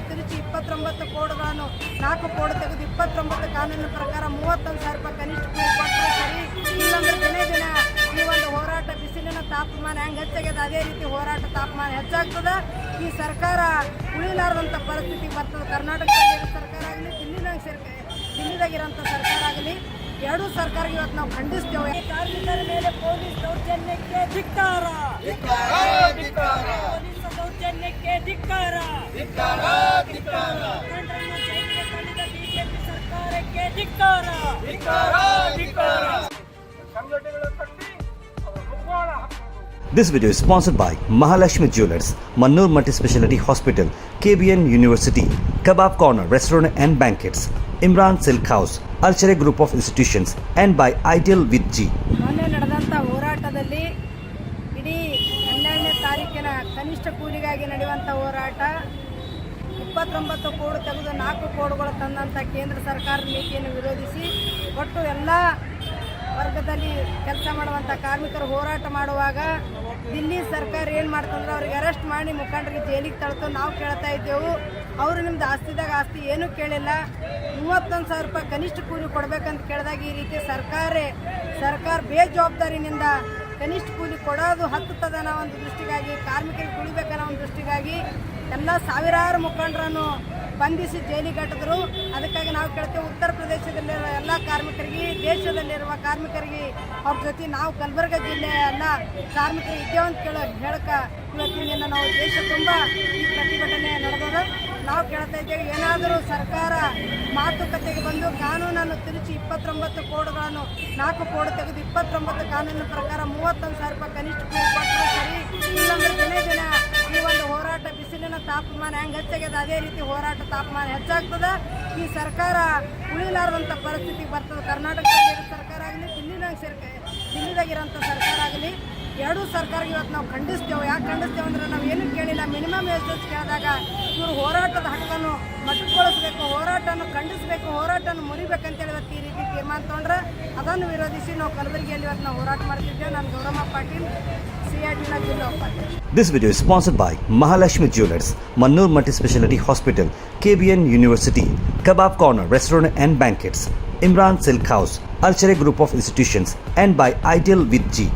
ತಿರುಚಿ 29 ಕೋಡ್ಗಳನ್ನು 4 ಕೋಡ್ ತೆಗೆದು 29 ಕಾನೂನಿನ ಪ್ರಕಾರ 31,000 ರೂಪಾಯಿ ಕನಿಷ್ಠ ಕೂಲಿ ಕೊಟ್ಟರೆ ಸರಿ. ಇಲ್ಲಂದ್ರೆ ದಿನೇ ದಿನ ಈ ಒಂದು ಹೋರಾಟ ಬಿಸಿಲಿನ ತಾಪಮಾನ ಹೆಂಗೆ ಹೆಚ್ಚಾಗ್ಯದ ಅದೇ ರೀತಿ ಹೋರಾಟ ತಾಪಮಾನ ಹೆಚ್ಚಾಗ್ತದೆ. ಈ ಸರ್ಕಾರ ಉಳಿಲಾರದಂಥ ಪರಿಸ್ಥಿತಿ ಬರ್ತದೆ. ಕರ್ನಾಟಕದಲ್ಲಿರೋ ಸರ್ಕಾರ ಆಗಲಿ, ದಿಲ್ಲಿದಾಗಿರೋಂಥ ಸರ್ಕಾರ ಆಗಲಿ, ಎರಡೂ ಸರ್ಕಾರಕ್ಕೆ ಇವತ್ತು ನಾವು ಖಂಡಿಸ್ತೇವೆ. ಕಾರ್ಮಿಕರ ಮೇಲೆ ಪೊಲೀಸ್ ದೌರ್ಜನ್ಯಕ್ಕೆ ಧಿಕ್ಕಾರ, ಪೊಲೀಸ್ ದೌರ್ಜನ್ಯಕ್ಕೆ ಧಿಕ್ಕಾರ, ಮುಖಂಡರನ್ನು ಜೈಲಿಗೆ ತಳ್ಳಿದ ಬಿಜೆಪಿ ಸರ್ಕಾರಕ್ಕೆ ಧಿಕ್ಕಾರ. This video is sponsored by Mahalakshmi Jewelers, Mannur Multi-Speciality Hospital, KBN University, Kebab Corner Restaurant and Banquets, Imran Silk House, Alchere Group of Institutions, and by Ideal with G. ಮೊನ್ನೆ ನಡೆದಂಥ ಹೋರಾಟದಲ್ಲಿ ಇಡೀ 12ನೇ ತಾರೀಕಿನ ಕನಿಷ್ಠ ಕೂಲಿಗಾಗಿ ನಡೆಯುವಂಥ ಹೋರಾಟ 29 ಕೋಡ್ ತೆಗೆದು 4 ಕೋಡ್ಗಳು ತಂದಂಥ ಕೇಂದ್ರ ಸರ್ಕಾರದ ನೀತಿಯನ್ನು ವಿರೋಧಿಸಿ ಒಟ್ಟು ಎಲ್ಲ ವರ್ಗದಲ್ಲಿ ಕೆಲಸ ಮಾಡುವಂಥ ಕಾರ್ಮಿಕರು ಹೋರಾಟ ಮಾಡುವಾಗ ದಿಲ್ಲಿ ಸರ್ಕಾರ ಏನು ಮಾಡ್ತಂದ್ರೆ ಅವ್ರಿಗೆ ಅರೆಸ್ಟ್ ಮಾಡಿ ಮುಖಂಡರಿಗೆ ಜೈಲಿಗೆ ತಳ್ತು. ನಾವು ಕೇಳ್ತಾ ಇದ್ದೆವು, ಅವರು ನಿಮ್ದು ಆಸ್ತಿದಾಗ ಆಸ್ತಿ ಏನೂ ಕೇಳಿಲ್ಲ, 31,000 ರೂಪಾಯಿ ಕನಿಷ್ಠ ಕೂಲಿ ಕೊಡಬೇಕಂತ ಕೇಳಿದಾಗ ಈ ರೀತಿ ಸರ್ಕಾರ ಬೇಜವಾಬ್ದಾರಿನಿಂದ ಕನಿಷ್ಠ ಕೂಲಿ ಕೊಡೋದು ಹತ್ತುತ್ತದನ್ನೋ ಒಂದು ದೃಷ್ಟಿಗಾಗಿ, ಕಾರ್ಮಿಕರಿಗೆ ಉಳಿಬೇಕನ್ನೋ ಒಂದು ದೃಷ್ಟಿಗಾಗಿ ಎಲ್ಲ ಸಾವಿರಾರು ಮುಖಂಡರನ್ನು ಬಂಧಿಸಿ ಜೈಲಿಗೆ ಕಟ್ಟಿದ್ರು. ಅದಕ್ಕಾಗಿ ನಾವು ಕೇಳ್ತೇವೆ, ಉತ್ತರ ಪ್ರದೇಶದಲ್ಲಿರುವ ಎಲ್ಲ ಕಾರ್ಮಿಕರಿಗೆ, ದೇಶದಲ್ಲಿರುವ ಕಾರ್ಮಿಕರಿಗೆ ಅವ್ರ ಜೊತೆ ನಾವು ಕಲಬುರಗಿ ಜಿಲ್ಲೆಯ ಎಲ್ಲ ಕಾರ್ಮಿಕರು ಇದ್ದೇವೆ ಅಂತ ಹೇಳಕ ಇವತ್ತಿನಿಂದ ನಾವು ದೇಶ ತುಂಬ ಈ ಪ್ರತಿಭಟನೆ ನಡೆದದ. ನಾವು ಕೇಳ್ತಾ ಇದ್ದೇವೆ, ಏನಾದರೂ ಸರ್ಕಾರ ಮಾತುಕತೆಗೆ ಬಂದು ಕಾನೂನನ್ನು ತಿರುಚಿ 29 ಕೋಡ್ಗಳನ್ನು 4 ಕೋಡ್ ತೆಗೆದು 29 ಕಾನೂನಿನ ಪ್ರಕಾರ 31,000 ರೂಪಾಯಿ ಕನಿಷ್ಠ ಕೂಲಿ ಕೊಟ್ಟರೆ ಸರಿ. ಇಲ್ಲಂದ್ರೆ ದಿನೇ ದಿನ ಈ ಒಂದು ಹೋರಾಟ ಬಿಸಿಲಿನ ತಾಪಮಾನ ಹೆಂಗೆ ಹೆಚ್ಚಾಗ್ಯದ ಅದೇ ರೀತಿ ಹೋರಾಟ ತಾಪಮಾನ ಹೆಚ್ಚಾಗ್ತದೆ. ಈ ಸರ್ಕಾರ ಉಳಿಲಾರದಂಥ ಪರಿಸ್ಥಿತಿ ಬರ್ತದೆ. ಕರ್ನಾಟಕದಲ್ಲಿರೋ ಸರ್ಕಾರ ಆಗಲಿ, ದಿಲ್ಲಿದಾಗಿರೋಂಥ ಸರ್ಕಾರ ಆಗಲಿ, ಎರಡೂ ಸರ್ಕಾರಕ್ಕೆ ಇವತ್ತು ನಾವು ಖಂಡಿಸ್ತೇವೆ. ಯಾಕೆ ಖಂಡಿಸ್ತೇವೆ ಅಂದರೆ ನಾವು ಏನೂ ಕೇಳಿಲ್ಲ. ಮಿನಿಮಮ್ ವೇಜಸ್ ಕೇಳಿದಾಗ ಇವರು ಹೋರಾಟದ ಹಕ್ಕನ್ನು ಮಟ್ಟಗೊಳಿಸಬೇಕು, ಹೋರಾಟವನ್ನು ಖಂಡಿಸಬೇಕು, ಹೋರಾಟವನ್ನು ಮುರಿಬೇಕಂತೇಳಿ ಇವತ್ತು ಈ ರೀತಿ ತೀರ್ಮಾನ ತೊಗೊಂಡ್ರೆ ಅದನ್ನು ವಿರೋಧಿಸಿ ನಾವು ಕಲಬುರಗಿಯಲ್ಲಿ ಇವತ್ತು ನಾವು ಹೋರಾಟ ಮಾಡ್ತಿದ್ದೇವೆ. ನಾನು ಗೌರಮ್ಮ ಪಾಟೀಲ್, CITನ ಜಿಲ್ಲಾ ಉಪಾಧ್ಯಕ್ಷ. This video is sponsored by Mahalakshmi Jewelers, Mannur Multi-Speciality Hospital, KBN University, Kebab Corner Restaurant and Banquets, Imran Silk House, Alchere Group of Institutions, and by Ideal with G.